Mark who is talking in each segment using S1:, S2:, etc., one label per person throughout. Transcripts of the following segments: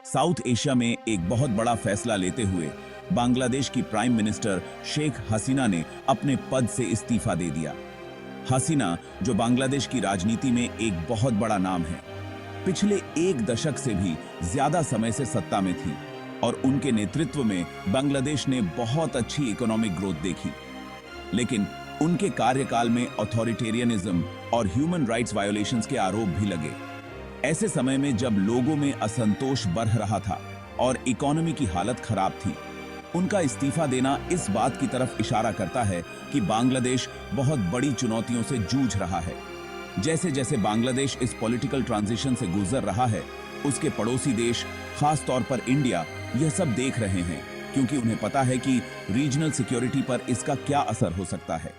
S1: South Asia में एक बहुत बड़ा फैसला लेते हुए बांग्लादेश की प्राइम मिनिस्टर शेख हसीना ने अपने पद से इस्तीफा दे दिया। हसीना, जो बांग्लादेश की राजनीति में एक बहुत बड़ा नाम है, पिछले एक दशक से भी ज्यादा समय से सत्ता में थी और उनके नेतृत्व में बांग्लादेश ने बहुत अच्छी इकोनॉमिक ग्रोथ देखी। लेकिन उनके कार्यकाल में ऑथोरिटेरियनिज्म और ह्यूमन राइट्स वायोलेशंस के आरोप भी लगे। ऐसे समय में जब लोगों में असंतोष बढ़ रहा था और इकोनॉमी की हालत खराब थी, उनका इस्तीफा देना इस बात की तरफ इशारा करता है कि बांग्लादेश बहुत बड़ी चुनौतियों से जूझ रहा है। जैसे जैसे बांग्लादेश इस पॉलिटिकल ट्रांजिशन से गुजर रहा है, उसके पड़ोसी देश, खास तौर पर इंडिया, यह सब देख रहे हैं, क्योंकि उन्हें पता है कि रीजनल सिक्योरिटी पर इसका क्या असर हो सकता है।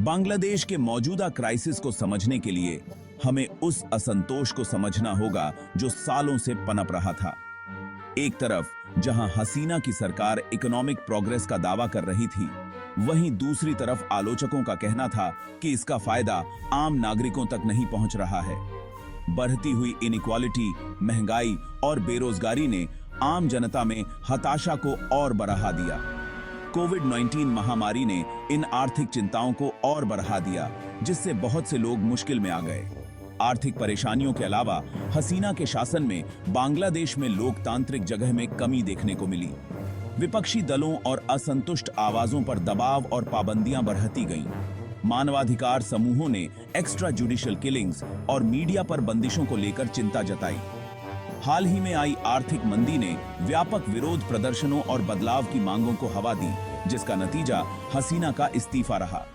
S1: बांग्लादेश के मौजूदा क्राइसिस को समझने के लिए हमें उस असंतोष को समझना होगा जो सालों से पनप रहा था। एक तरफ जहां हसीना की सरकार इकोनॉमिक प्रोग्रेस का दावा कर रही थी, वहीं दूसरी तरफ आलोचकों का कहना था कि इसका फायदा आम नागरिकों तक नहीं पहुंच रहा है। बढ़ती हुई इनइक्वालिटी, महंगाई और बेरोजगारी ने आम जनता में हताशा को और बढ़ा दिया। कोविड-19 महामारी ने इन आर्थिक चिंताओं को और बढ़ा दिया, जिससे बहुत से लोग मुश्किल में आ गए। आर्थिक परेशानियों के अलावा हसीना के शासन में बांग्लादेश में लोकतांत्रिक जगह में कमी देखने को मिली। विपक्षी दलों और असंतुष्ट आवाजों पर दबाव और पाबंदियां बढ़ती गईं। मानवाधिकार समूहों ने एक्स्ट्रा जुडिशियल किलिंग्स और मीडिया पर बंदिशों को लेकर चिंता जताई। हाल ही में आई आर्थिक मंदी ने व्यापक विरोध प्रदर्शनों और बदलाव की मांगों को हवा दी, जिसका नतीजा हसीना का इस्तीफा रहा।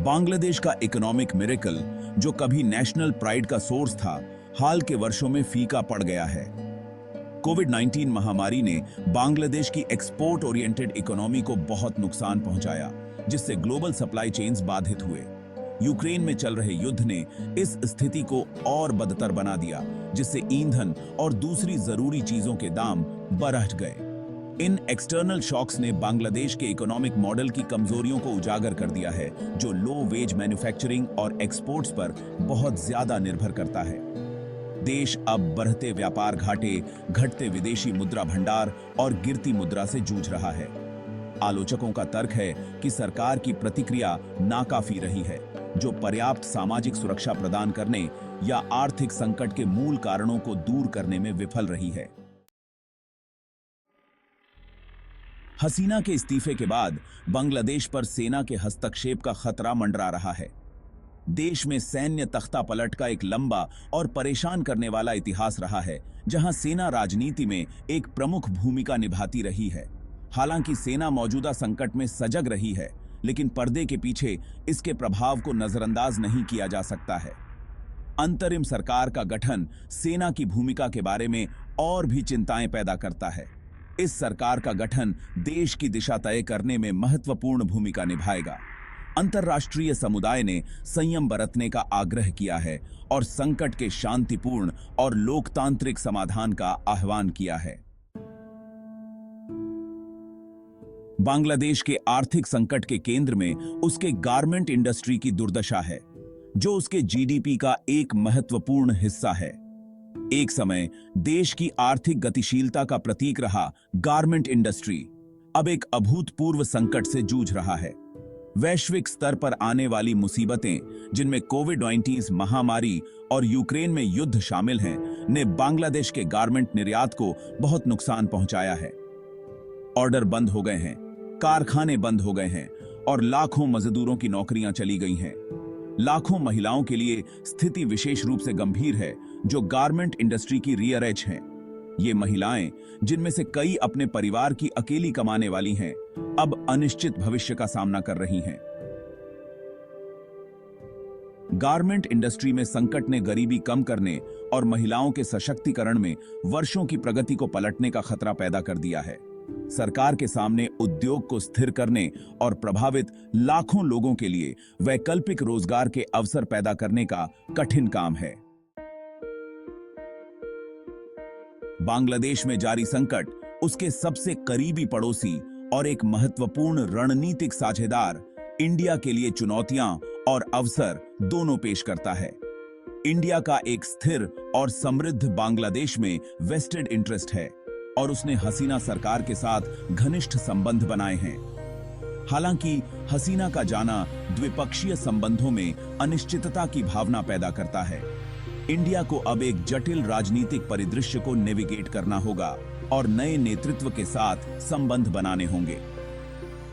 S1: बांग्लादेश का इकोनॉमिक मिरेकल, जो कभी नेशनल प्राइड का सोर्स था, हाल के वर्षों में फीका पड़ गया है। कोविड-19 महामारी ने बांग्लादेश की एक्सपोर्ट ओरिएंटेड इकोनॉमी को बहुत नुकसान पहुंचाया, जिससे ग्लोबल सप्लाई चेन्स बाधित हुए। यूक्रेन में चल रहे युद्ध ने इस स्थिति को और बदतर बना दिया, जिससे ईंधन और दूसरी जरूरी चीजों के दाम बढ़ गए। इन एक्सटर्नल शॉक्स ने बांग्लादेश के इकोनॉमिक मॉडल की कमजोरियों को उजागर कर दिया है, जो लो वेज मैन्युफैक्चरिंग और एक्सपोर्ट्स पर बहुत ज्यादा निर्भर करता है। देश अब बढ़ते व्यापार घाटे, घटते विदेशी मुद्रा भंडार और गिरती मुद्रा से जूझ रहा है। आलोचकों का तर्क है कि सरकार की प्रतिक्रिया नाकाफी रही है, जो पर्याप्त सामाजिक सुरक्षा प्रदान करने या आर्थिक संकट के मूल कारणों को दूर करने में विफल रही है। हसीना के इस्तीफे के बाद बांग्लादेश पर सेना के हस्तक्षेप का खतरा मंडरा रहा है। देश में सैन्य तख्तापलट का एक लंबा और परेशान करने वाला इतिहास रहा है, जहां सेना राजनीति में एक प्रमुख भूमिका निभाती रही है। हालांकि सेना मौजूदा संकट में सजग रही है, लेकिन पर्दे के पीछे इसके प्रभाव को नजरअंदाज नहीं किया जा सकता है। अंतरिम सरकार का गठन सेना की भूमिका के बारे में और भी चिंताएं पैदा करता है। इस सरकार का गठन देश की दिशा तय करने में महत्वपूर्ण भूमिका निभाएगा। अंतर्राष्ट्रीय समुदाय ने संयम बरतने का आग्रह किया है और संकट के शांतिपूर्ण और लोकतांत्रिक समाधान का आह्वान किया है। बांग्लादेश के आर्थिक संकट के केंद्र में उसके गारमेंट इंडस्ट्री की दुर्दशा है, जो उसके जीडीपी का एक महत्वपूर्ण हिस्सा है। एक समय देश की आर्थिक गतिशीलता का प्रतीक रहा गारमेंट इंडस्ट्री अब एक अभूतपूर्व संकट से जूझ रहा है। वैश्विक स्तर पर आने वाली मुसीबतें, जिनमें कोविड-19 महामारी और यूक्रेन में युद्ध शामिल हैं, ने बांग्लादेश के गारमेंट निर्यात को बहुत नुकसान पहुंचाया है। ऑर्डर बंद हो गए हैं, कारखाने बंद हो गए हैं और लाखों मजदूरों की नौकरियां चली गई हैं। लाखों महिलाओं के लिए स्थिति विशेष रूप से गंभीर है, जो गारमेंट इंडस्ट्री की रियर एज हैं। ये महिलाएं, जिनमें से कई अपने परिवार की अकेली कमाने वाली हैं, अब अनिश्चित भविष्य का सामना कर रही हैं। गारमेंट इंडस्ट्री में संकट ने गरीबी कम करने और महिलाओं के सशक्तिकरण में वर्षों की प्रगति को पलटने का खतरा पैदा कर दिया है। सरकार के सामने उद्योग को स्थिर करने और प्रभावित लाखों लोगों के लिए वैकल्पिक रोजगार के अवसर पैदा करने का कठिन काम है। बांग्लादेश में जारी संकट उसके सबसे करीबी पड़ोसी और एक महत्वपूर्ण रणनीतिक साझेदार इंडिया के लिए चुनौतियां और अवसर दोनों पेश करता है। इंडिया का एक स्थिर और समृद्ध बांग्लादेश में वेस्टेड इंटरेस्ट है और उसने हसीना सरकार के साथ घनिष्ठ संबंध बनाए हैं। हालांकि हसीना का जाना द्विपक्षीय संबंधों में अनिश्चितता की भावना पैदा करता है। इंडिया को अब एक जटिल राजनीतिक परिदृश्य को नेविगेट करना होगा और नए नेतृत्व के साथ संबंध बनाने होंगे।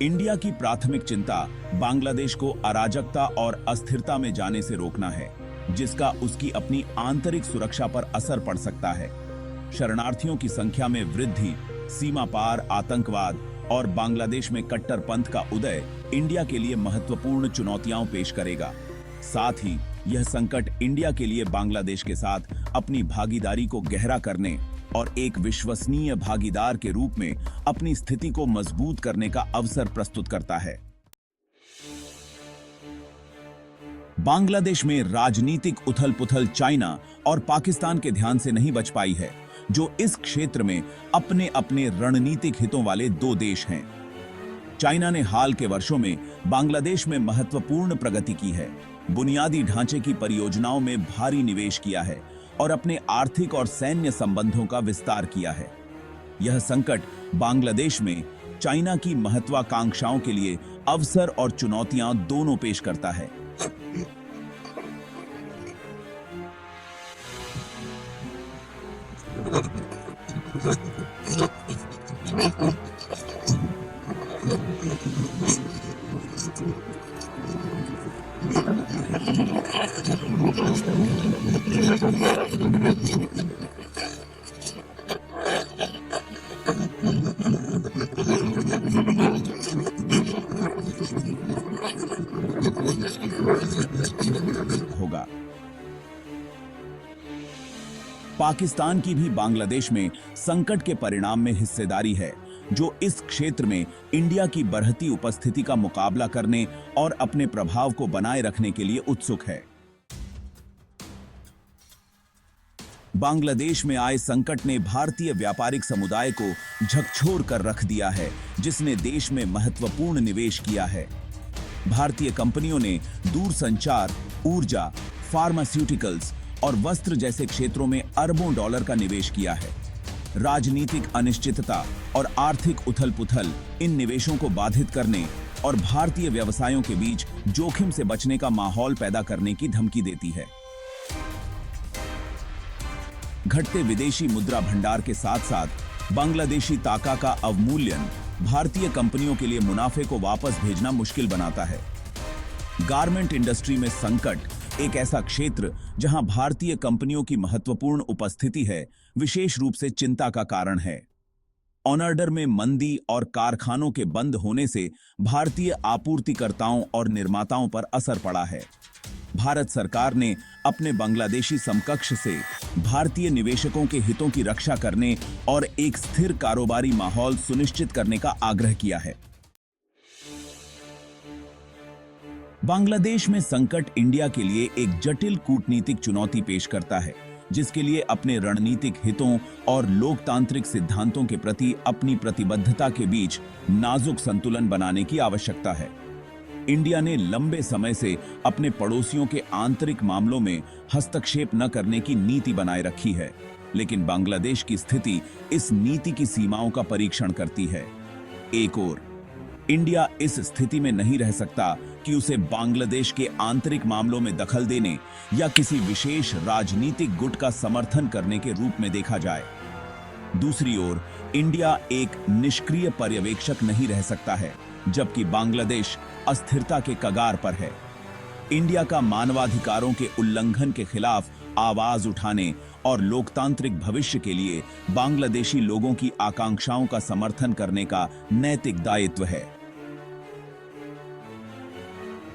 S1: इंडिया की प्राथमिक चिंता बांग्लादेश को अराजकता और अस्थिरता में जाने से रोकना है, जिसका उसकी अपनी आंतरिक सुरक्षा पर असर पड़ सकता है। शरणार्थियों की संख्या में वृद्धि, सीमा पार आतंकवाद और बांग्लादेश में कट्टरपंथ का उदय इंडिया के लिए महत्वपूर्ण चुनौतियां पेश करेगा। साथ ही यह संकट इंडिया के लिए बांग्लादेश के साथ अपनी भागीदारी को गहरा करने और एक विश्वसनीय भागीदार के रूप में अपनी स्थिति को मजबूत करने का अवसर प्रस्तुत करता है। बांग्लादेश में राजनीतिक उथल-पुथल चाइना और पाकिस्तान के ध्यान से नहीं बच पाई है, जो इस क्षेत्र में अपने अपने रणनीतिक हितों वाले दो देश हैं। चाइना ने हाल के वर्षों में बांग्लादेश में महत्वपूर्ण प्रगति की है, बुनियादी ढांचे की परियोजनाओं में भारी निवेश किया है और अपने आर्थिक और सैन्य संबंधों का विस्तार किया है। यह संकट बांग्लादेश में चाइना की महत्वाकांक्षाओं के लिए अवसर और चुनौतियां दोनों पेश करता है। होगा। पाकिस्तान की भी बांग्लादेश में संकट के परिणाम में हिस्सेदारी है, जो इस क्षेत्र में इंडिया की बढ़ती उपस्थिति का मुकाबला करने और अपने प्रभाव को बनाए रखने के लिए उत्सुक है। बांग्लादेश में आए संकट ने भारतीय व्यापारिक समुदाय को झकझोर कर रख दिया है, जिसने देश में महत्वपूर्ण निवेश किया है। भारतीय कंपनियों ने दूरसंचार, ऊर्जा, फार्मास्यूटिकल्स और वस्त्र जैसे क्षेत्रों में अरबों डॉलर का निवेश किया है। राजनीतिक अनिश्चितता और आर्थिक उथल-पुथल इन निवेशों को बाधित करने और भारतीय व्यवसायों के बीच जोखिम से बचने का माहौल पैदा करने की धमकी देती है। घटते विदेशी मुद्रा भंडार के साथ साथ बांग्लादेशी ताका का अवमूल्यन भारतीय कंपनियों के लिए मुनाफे को वापस भेजना मुश्किल बनाता है। गारमेंट इंडस्ट्री में संकट एक ऐसा क्षेत्र जहां भारतीय कंपनियों की महत्वपूर्ण उपस्थिति है, विशेष रूप से चिंता का कारण है। ऑनर्डर में मंदी और कारखानों के बंद होने से भारतीय आपूर्तिकर्ताओं और निर्माताओं पर असर पड़ा है। भारत सरकार ने अपने बांग्लादेशी समकक्ष से भारतीय निवेशकों के हितों की रक्षा करने और एक स्थिर कारोबारी माहौल सुनिश्चित करने का आग्रह किया है। बांग्लादेश में संकट इंडिया के लिए एक जटिल कूटनीतिक चुनौती पेश करता है, जिसके लिए अपने रणनीतिक हितों और लोकतांत्रिक सिद्धांतों के प्रति अपनी प्रतिबद्धता के बीच नाजुक संतुलन बनाने की आवश्यकता है। इंडिया ने लंबे समय से अपने पड़ोसियों के आंतरिक मामलों में हस्तक्षेप न करने की नीति बनाए रखी है, लेकिन बांग्लादेश की स्थिति इस नीति की सीमाओं का परीक्षण करती है। एक ओर इंडिया इस स्थिति में नहीं रह सकता कि उसे बांग्लादेश के आंतरिक मामलों में दखल देने या किसी विशेष राजनीतिक गुट का समर्थन करने के रूप में देखा जाए। दूसरी ओर इंडिया एक निष्क्रिय पर्यवेक्षक नहीं रह सकता है, जबकि बांग्लादेश अस्थिरता के कगार पर है। इंडिया का मानवाधिकारों के उल्लंघन के खिलाफ आवाज उठाने और लोकतांत्रिक भविष्य के लिए बांग्लादेशी लोगों की आकांक्षाओं का समर्थन करने का नैतिक दायित्व है।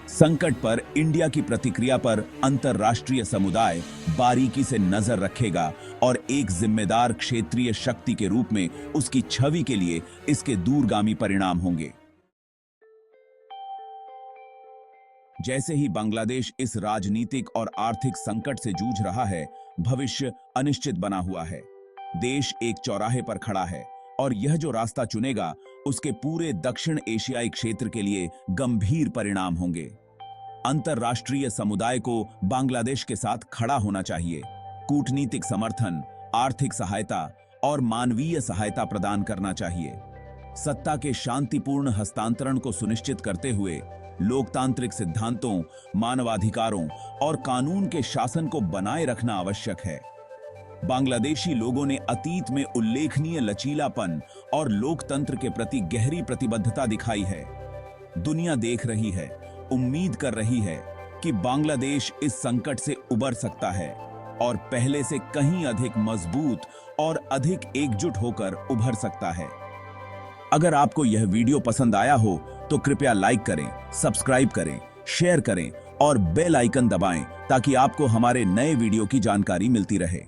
S1: संकट पर इंडिया की प्रतिक्रिया पर अंतर्राष्ट्रीय समुदाय बारीकी से नजर रखेगा और एक जिम्मेदार क्षेत्रीय शक्ति के रूप में उसकी छवि के लिए इसके दूरगामी परिणाम होंगे। जैसे ही बांग्लादेश इस राजनीतिक और आर्थिक संकट से जूझ रहा है, भविष्य अनिश्चित बना हुआ है। देश एक चौराहे पर खड़ा है और यह जो रास्ता चुनेगा, उसके पूरे दक्षिण एशियाई क्षेत्र के लिए गंभीर परिणाम होंगे। अंतरराष्ट्रीय समुदाय को बांग्लादेश के साथ खड़ा होना चाहिए, कूटनीतिक समर्थन, आर्थिक सहायता और मानवीय सहायता प्रदान करना चाहिए। सत्ता के शांतिपूर्ण हस्तांतरण को सुनिश्चित करते हुए लोकतांत्रिक सिद्धांतों, मानवाधिकारों और कानून के शासन को बनाए रखना आवश्यक है। बांग्लादेशी लोगों ने अतीत में उल्लेखनीय लचीलापन और लोकतंत्र के प्रति गहरी प्रतिबद्धता दिखाई है। दुनिया देख रही है, उम्मीद कर रही है कि बांग्लादेश इस संकट से उबर सकता है और पहले से कहीं अधिक मजबूत और अधिक एकजुट होकर उभर सकता है। अगर आपको यह वीडियो पसंद आया हो तो कृपया लाइक करें, सब्सक्राइब करें, शेयर करें और बेल आइकन दबाएं ताकि आपको हमारे नए वीडियो की जानकारी मिलती रहे।